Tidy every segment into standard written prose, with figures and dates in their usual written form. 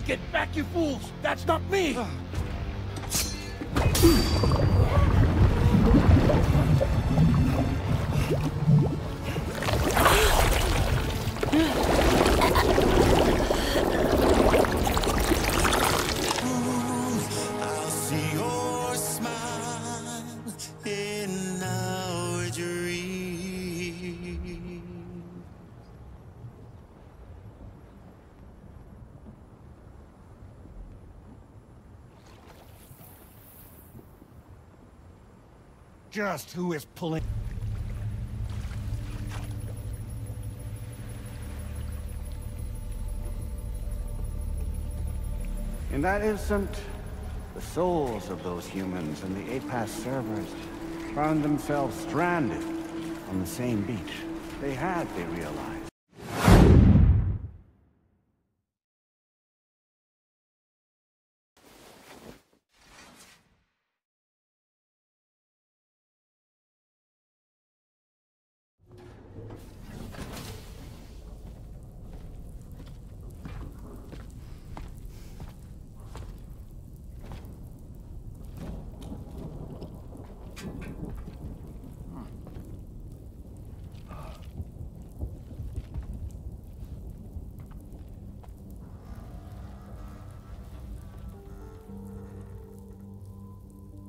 Get back, you fools! That's not me! I'll see your smile in our dream. Just who is pulling... In that instant, the souls of those humans and the APAS servers found themselves stranded on the same beach they realized.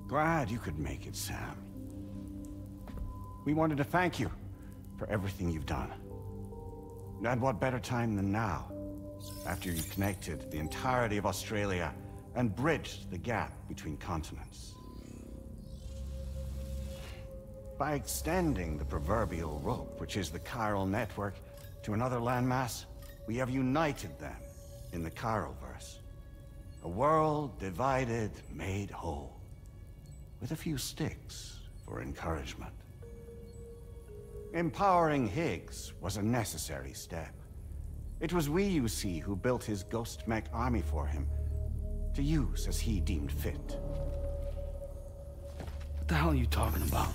Glad you could make it, Sam. We wanted to thank you for everything you've done. And what better time than now, after you connected the entirety of Australia and bridged the gap between continents. By extending the proverbial rope, which is the chiral network, to another landmass, we have united them in the Chiralverse. A world divided, made whole. With a few sticks for encouragement. Empowering Higgs was a necessary step. It was we, you see, who built his ghost mech army for him, to use as he deemed fit. What the hell are you talking about?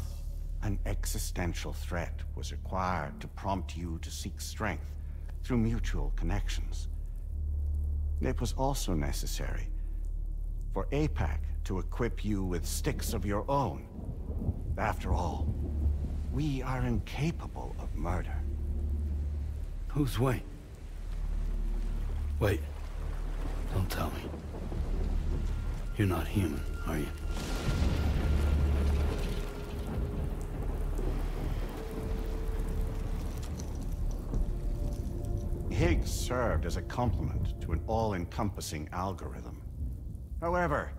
An existential threat was required to prompt you to seek strength through mutual connections. It was also necessary for APAC to equip you with sticks of your own. After all, we are incapable of murder. Who's we? Wait. Don't tell me. You're not human, are you? Higgs served as a complement to an all-encompassing algorithm. However,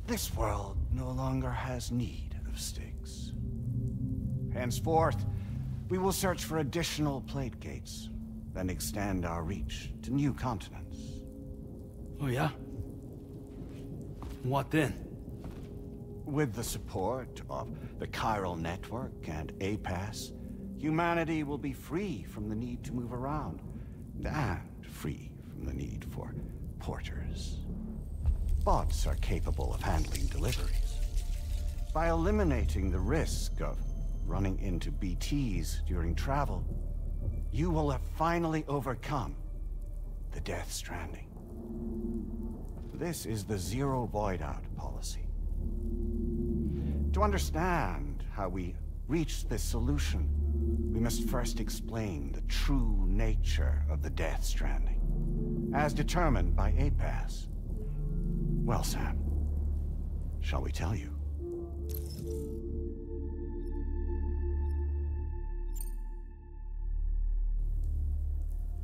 this world no longer has need of sticks. Henceforth, we will search for additional plate gates, then extend our reach to new continents. Oh yeah? What then? With the support of the chiral network and APAS, humanity will be free from the need to move around, and free from the need for porters. Bots are capable of handling deliveries. By eliminating the risk of running into BTs during travel, you will have finally overcome the Deatsh Stranding. This is the zero void-out policy. To understand how we reached this solution, we must first explain the true nature of the Deatsh Stranding, as determined by APAS. Well, Sam, shall we tell you?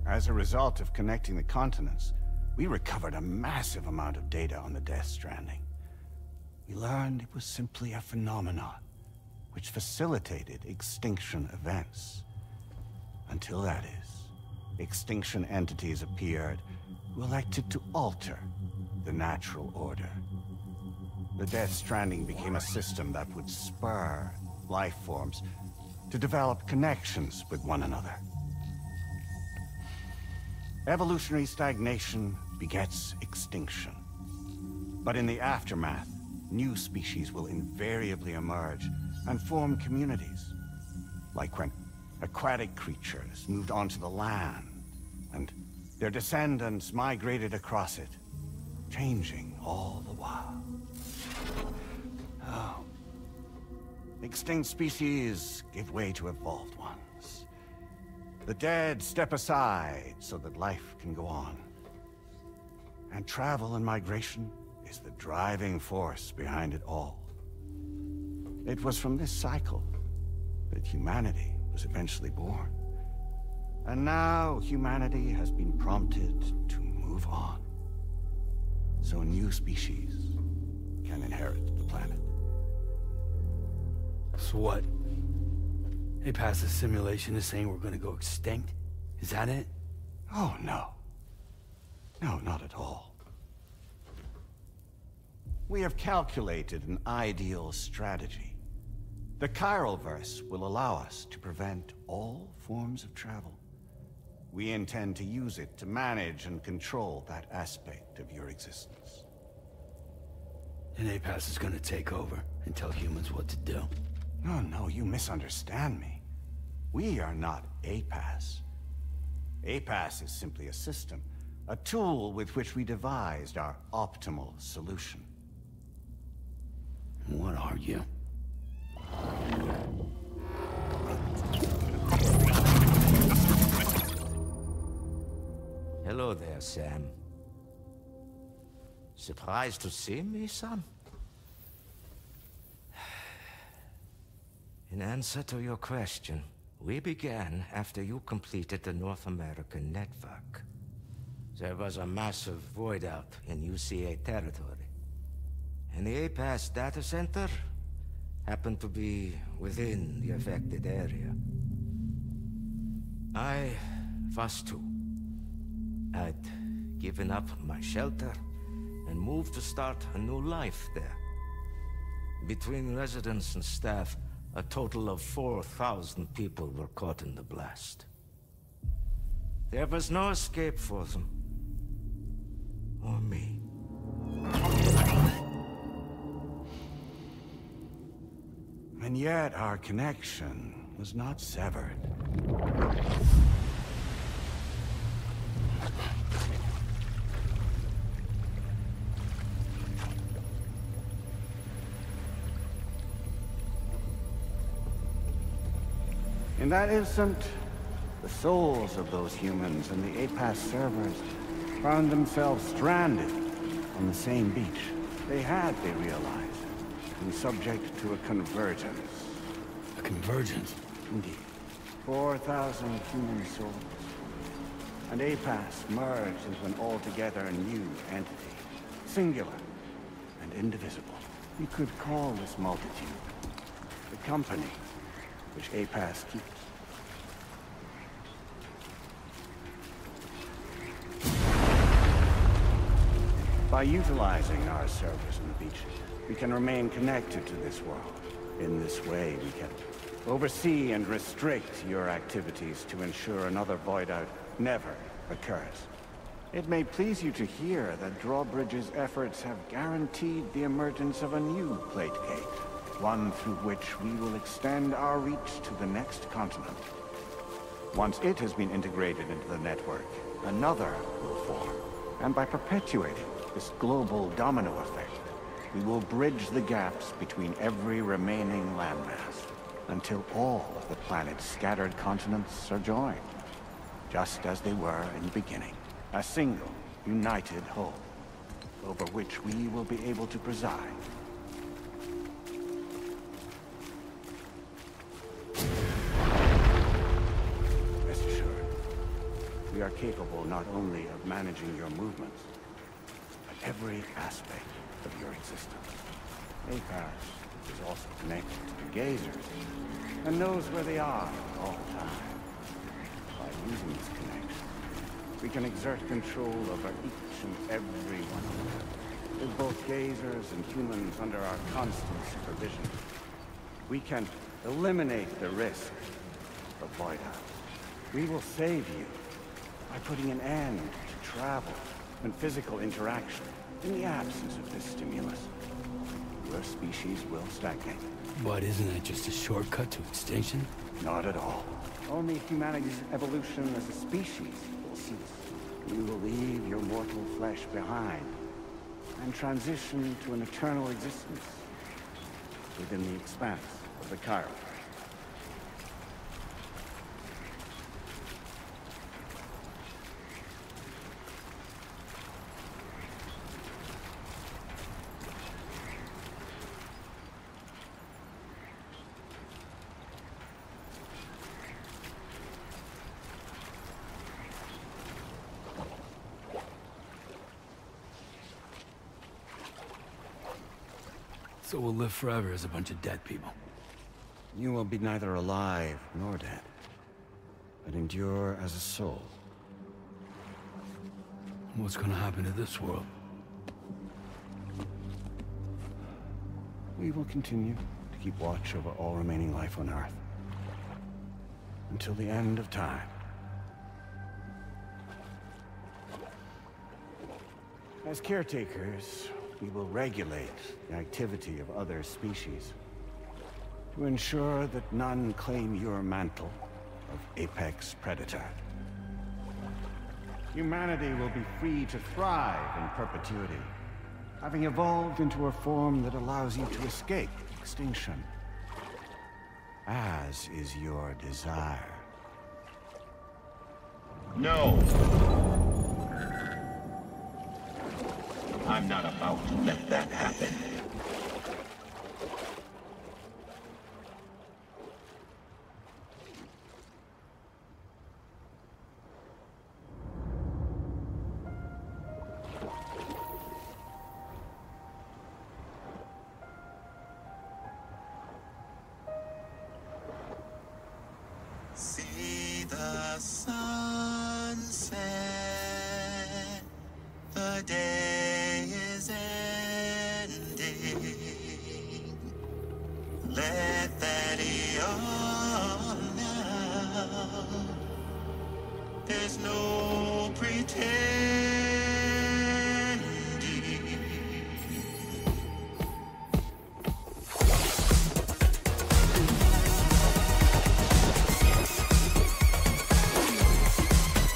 As a result of connecting the continents, we recovered a massive amount of data on the Deatsh Stranding. We learned it was simply a phenomenon which facilitated extinction events. Until that is, extinction entities appeared who elected to alter the natural order. The Deatsh Stranding became a system that would spur life forms to develop connections with one another. Evolutionary stagnation begets extinction. But in the aftermath, new species will invariably emerge and form communities. Like when aquatic creatures moved onto the land, and Their descendants migrated across it, changing all the while. Oh. Extinct species give way to evolved ones. The dead step aside so that life can go on. And travel and migration is the driving force behind it all. It was from this cycle that humanity was eventually born. And now humanity has been prompted to move on. So new species can inherit the planet. So what? They passed a simulation is saying we're gonna go extinct? Is that it? Oh, no. No, not at all. We have calculated an ideal strategy. The Chiralverse will allow us to prevent all forms of travel. We intend to use it to manage and control that aspect of your existence. And APAS is gonna take over and tell humans what to do. No, no, you misunderstand me. We are not APAS. APAS is simply a system, a tool with which we devised our optimal solution. What are you? Hello there, Sam. Surprised to see me, son? In answer to your question, we began after you completed the North American network. There was a massive void out in UCA territory, and the APAS data center happened to be within the affected area. I was too. I'd given up my shelter and moved to start a new life there. Between residents and staff, a total of 4,000 people were caught in the blast. There was no escape for them. Or me. And yet our connection was not severed. In that instant, the souls of those humans and the APAS servers found themselves stranded on the same beach. They realized, been subject to a convergence. A convergence? Indeed. 4,000 human souls. And APAS merged into an altogether new entity. Singular and indivisible. You could call this multitude the company which APAS keeps. By utilizing our servers on the beach, we can remain connected to this world. In this way, we can oversee and restrict your activities to ensure another void out never occurs. It may please you to hear that Drawbridge's efforts have guaranteed the emergence of a new plate gate, one through which we will extend our reach to the next continent. Once it has been integrated into the network, another will form. And by perpetuating this global domino effect, we will bridge the gaps between every remaining landmass until all of the planet's scattered continents are joined, just as they were in the beginning. A single, united whole, over which we will be able to preside. Rest assured, we are capable not only of managing your movements, but every aspect of your existence. APAS is also connected to gazers, and knows where they are at all times. By using this connection, we can exert control over each and every one of them. With both gazers and humans under our constant supervision, we can eliminate the risk of void out. We will save you by putting an end to travel and physical interaction in the absence of this stimulus. Your species will stagnate. But isn't that just a shortcut to extinction? Not at all. Only humanity's evolution as a species will cease. you will leave your mortal flesh behind and transition to an eternal existence within the expanse of the chiral. So we'll live forever as a bunch of dead people. You will be neither alive nor dead, but endure as a soul. What's gonna happen to this world? We will continue to keep watch over all remaining life on Earth until the end of time. As caretakers, we will regulate the activity of other species to ensure that none claim your mantle of apex predator. Humanity will be free to thrive in perpetuity, having evolved into a form that allows you to escape extinction, as is your desire. No! I'm not about to let that happen. See the sunset, the day is ending. Let that yawn now. There's no pretending.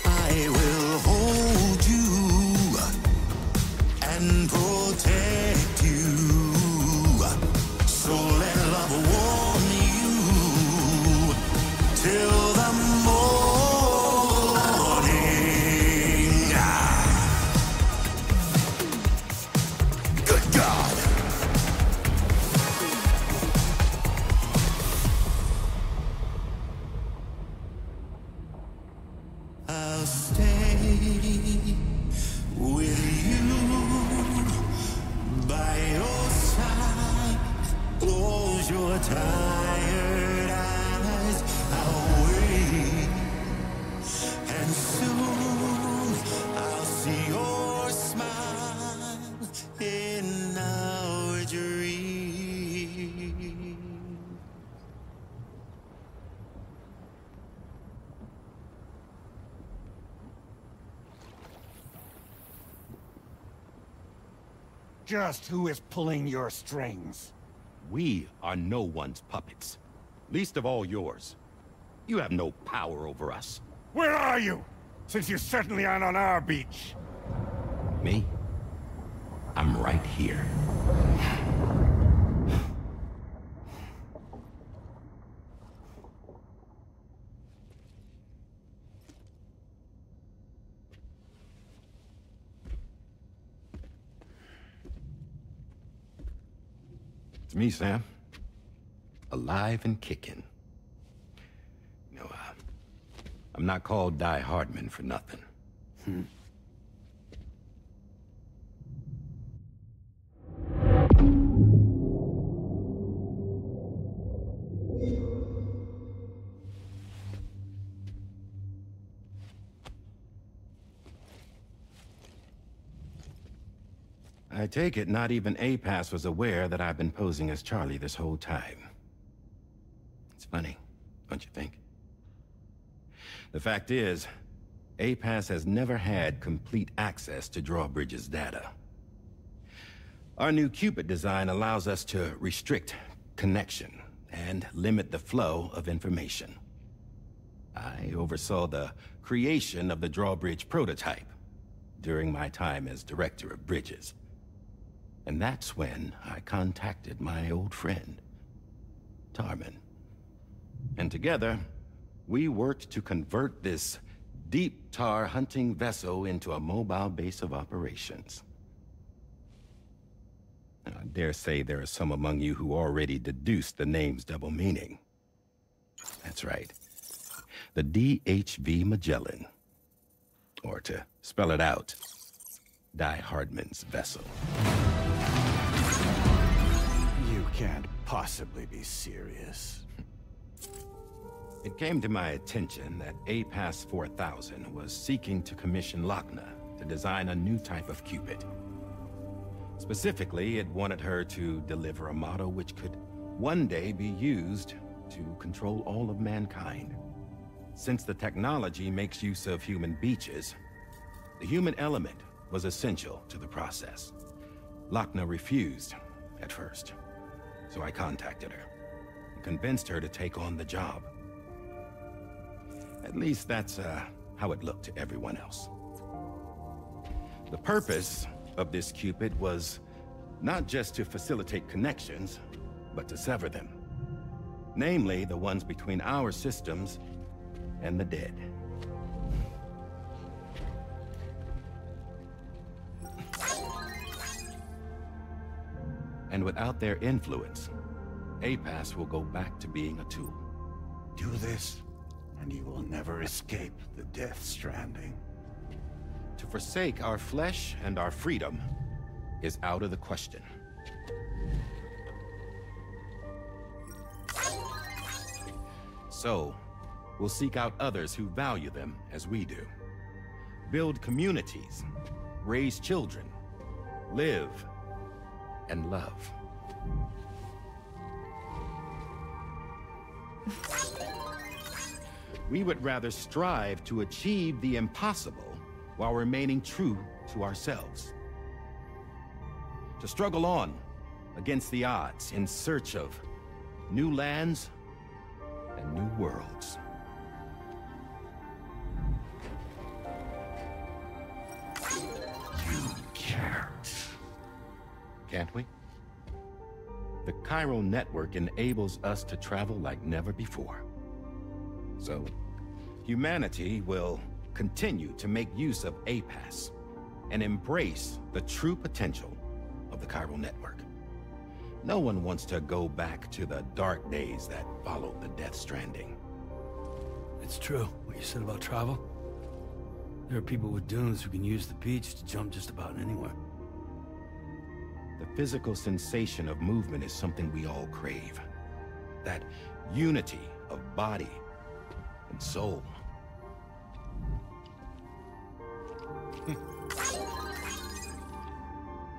I will hold you and protect you. So let love warm you till the morning. Good God. I'll stay with you by your side. Close your tired eyes. I'll wait, and soon I'll see your smile in our dream. Just who is pulling your strings? We are no one's puppets. Least of all yours. You have no power over us. Where are you? Since you certainly aren't on our beach. Me? I'm right here. It's me, Sam. Alive and kicking. You know, I'm not called Die Hardman for nothing. I take it not even APAS was aware that I've been posing as Charlie this whole time. It's funny, don't you think? The fact is, APAS has never had complete access to Drawbridge's data. Our new Cupid design allows us to restrict connection and limit the flow of information. I oversaw the creation of the Drawbridge prototype, during my time as director of bridges. And that's when I contacted my old friend, Tarman. And together, we worked to convert this deep tar hunting vessel into a mobile base of operations. I dare say there are some among you who already deduced the name's double meaning. That's right. The DHV Magellan. Or to spell it out, Die Hardman's vessel. You can't possibly be serious. It came to my attention that APAS 4000 was seeking to commission Lochna to design a new type of Cupid. Specifically, it wanted her to deliver a model which could one day be used to control all of mankind. Since the technology makes use of human beaches, the human element was essential to the process. Lochna refused at first, so I contacted her and convinced her to take on the job. At least that's how it looked to everyone else. The purpose of this Cupid was not just to facilitate connections, but to sever them. Namely, the ones between our systems and the dead. And without their influence, APAS will go back to being a tool. Do this, and you will never escape the Deatsh Stranding. To forsake our flesh and our freedom is out of the question. So, we'll seek out others who value them as we do. Build communities, raise children, live, and love. We would rather strive to achieve the impossible while remaining true to ourselves. To struggle on against the odds in search of new lands and new worlds. You can't. Can't we? The chiral network enables us to travel like never before. So, humanity will continue to make use of APAS and embrace the true potential of the chiral network. No one wants to go back to the dark days that followed the Deatsh Stranding. It's true, what you said about travel. There are people with dunes who can use the beach to jump just about anywhere. The physical sensation of movement is something we all crave. That unity of body and soul.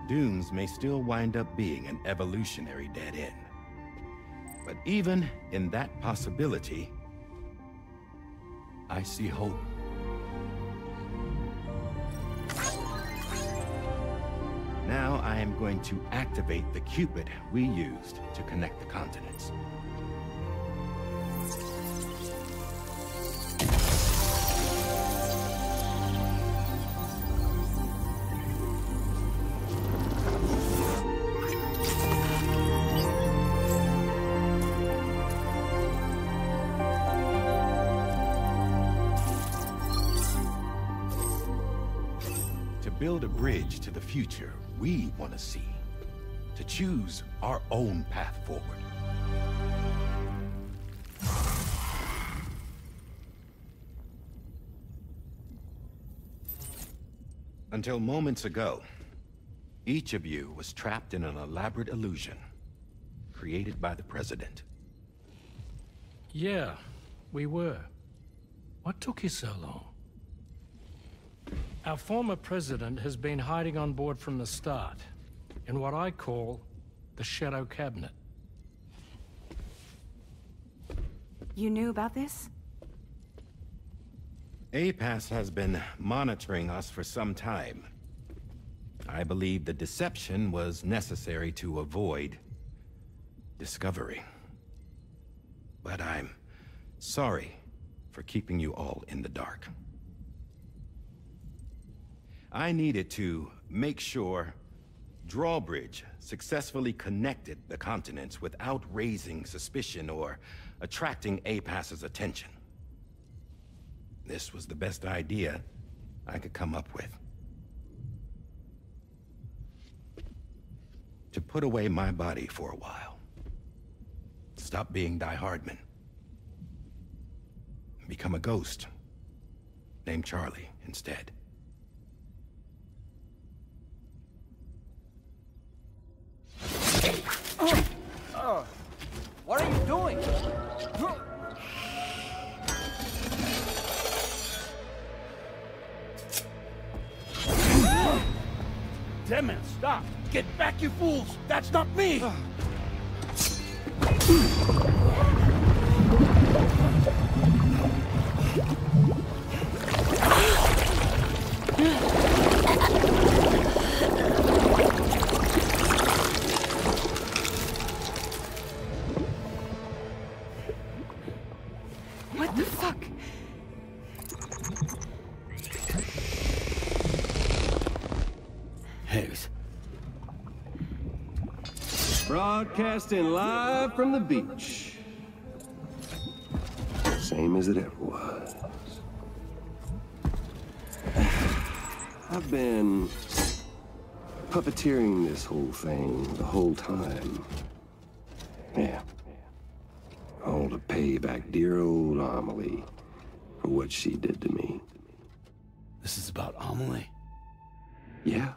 Dunes may still wind up being an evolutionary dead end. But even in that possibility, I see hope. Now I am going to activate the Cupid we used to connect the continents. To build a bridge to the future we want to see. To choose our own path forward. Until moments ago, each of you was trapped in an elaborate illusion created by the President. Yeah, we were. What took you so long? Our former president has been hiding on board from the start, in what I call the Shadow Cabinet. You knew about this? APAS has been monitoring us for some time. I believe the deception was necessary to avoid discovery. But I'm sorry for keeping you all in the dark. I needed to make sure Drawbridge successfully connected the continents without raising suspicion or attracting APAS's attention. This was the best idea I could come up with. To put away my body for a while. Stop being Die Hardman. Become a ghost. Named Charlie instead. What are you doing? Damn man, stop! Get back, you fools! That's not me! What the fuck? Higgs. Broadcasting live from the beach. Same as it ever was. I've been puppeteering this whole thing the whole time. Yeah. All to pay back dear old Amelie for what she did to me. This is about Amelie? Yeah.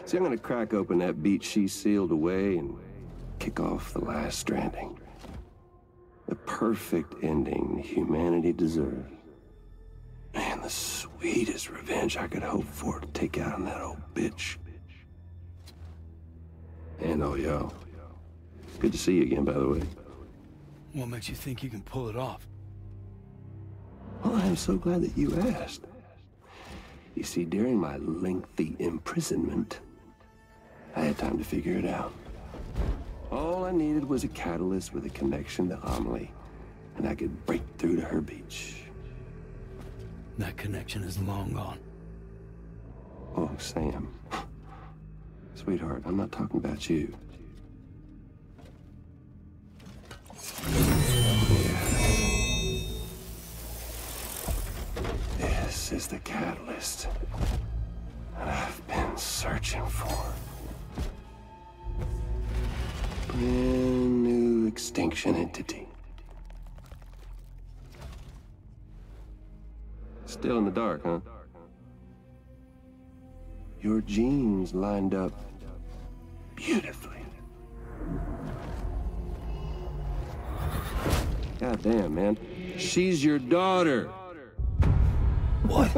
See, I'm gonna crack open that beach she sealed away and kick off the last stranding. The perfect ending humanity deserves. Man, the sweetest revenge I could hope for to take out on that old bitch. And oh, yo. Good to see you again, by the way. What makes you think you can pull it off? Well, I'm so glad that you asked. You see, during my lengthy imprisonment, I had time to figure it out. All I needed was a catalyst with a connection to Amelie, and I could break through to her beach. That connection is long gone. Oh, Sam. Sweetheart, I'm not talking about you. This is the catalyst that I've been searching for. Brand new extinction entity. Still in the dark, huh? Your genes lined up beautifully. God damn, man. She's your daughter. What?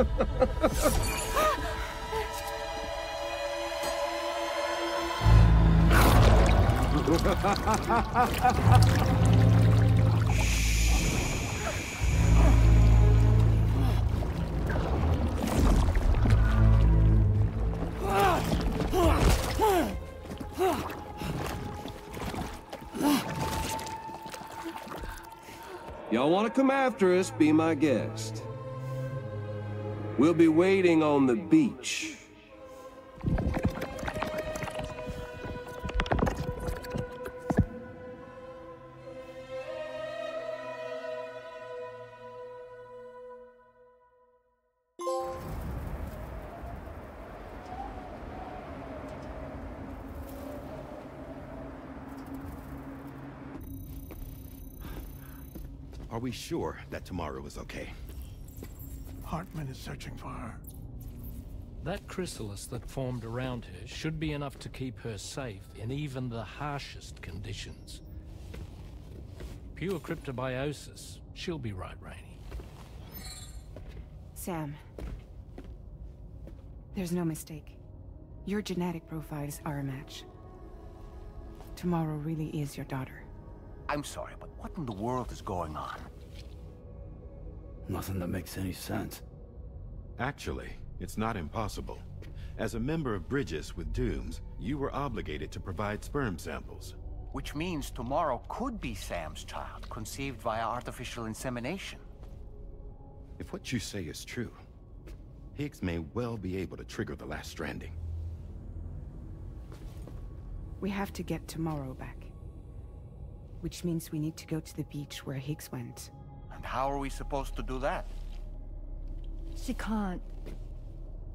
Y'all want to come after us, be my guest. We'll be waiting on the beach. Are we sure that tomorrow is okay? Hartman is searching for her. That chrysalis that formed around her should be enough to keep her safe in even the harshest conditions. Pure cryptobiosis. She'll be right, Rainey. Sam. There's no mistake. Your genetic profiles are a match. Tomorrow really is your daughter. I'm sorry, but what in the world is going on? Nothing that makes any sense. Actually, it's not impossible. As a member of Bridges with Dooms, you were obligated to provide sperm samples. Which means tomorrow could be Sam's child, conceived via artificial insemination. If what you say is true, Higgs may well be able to trigger the last stranding. We have to get tomorrow back. Which means we need to go to the beach where Higgs went. And how are we supposed to do that? She can't.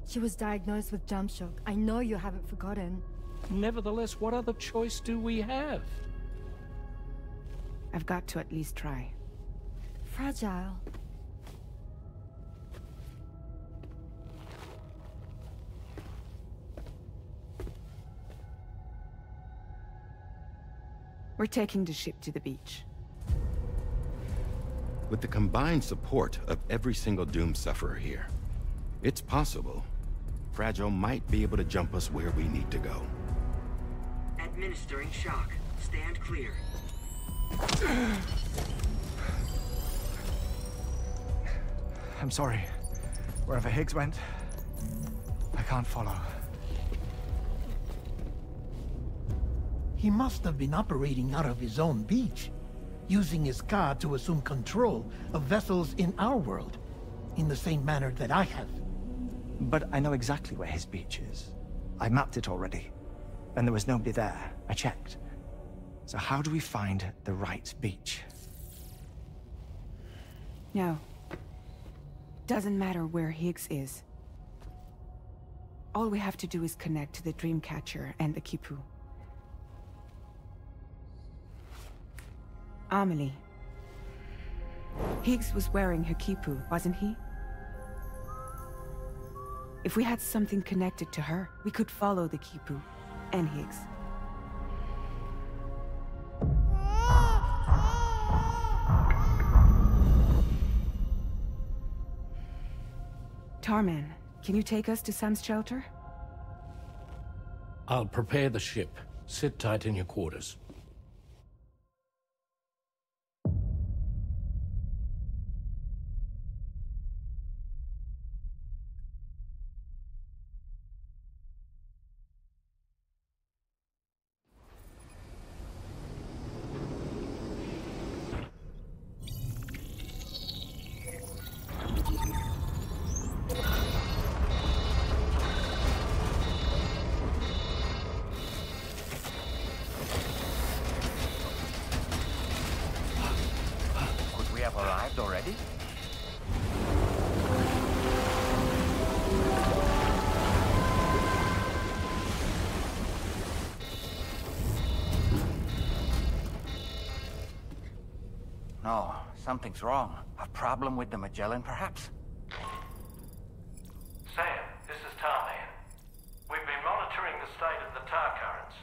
She was diagnosed with jump shock. I know you haven't forgotten. Nevertheless, what other choice do we have? I've got to at least try. Fragile. We're taking the ship to the beach. With the combined support of every single Doom sufferer here, it's possible Fragile might be able to jump us where we need to go. Administering shock. Stand clear. I'm sorry. Wherever Higgs went, I can't follow. He must have been operating out of his own beach, using his car to assume control of vessels in our world, in the same manner that I have. But I know exactly where his beach is. I mapped it already, and there was nobody there. I checked. So how do we find the right beach? No. Doesn't matter where Higgs is. All we have to do is connect to the Dreamcatcher and the Kipu. Amelie. Higgs was wearing her Kipu, wasn't he? If we had something connected to her, we could follow the Kipu and Higgs. Tarman, can you take us to Sam's shelter? I'll prepare the ship. Sit tight in your quarters. Have arrived already? No, something's wrong. A problem with the Magellan, perhaps? Sam, this is Tarman. We've been monitoring the state of the tar currents,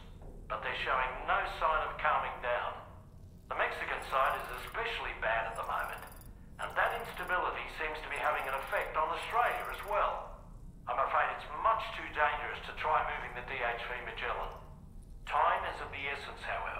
but they're showing no sign of calming down. The Mexican side is especially bad at the moment, and that instability seems to be having an effect on Australia as well. I'm afraid it's much too dangerous to try moving the DHV Magellan. Time is of the essence, however.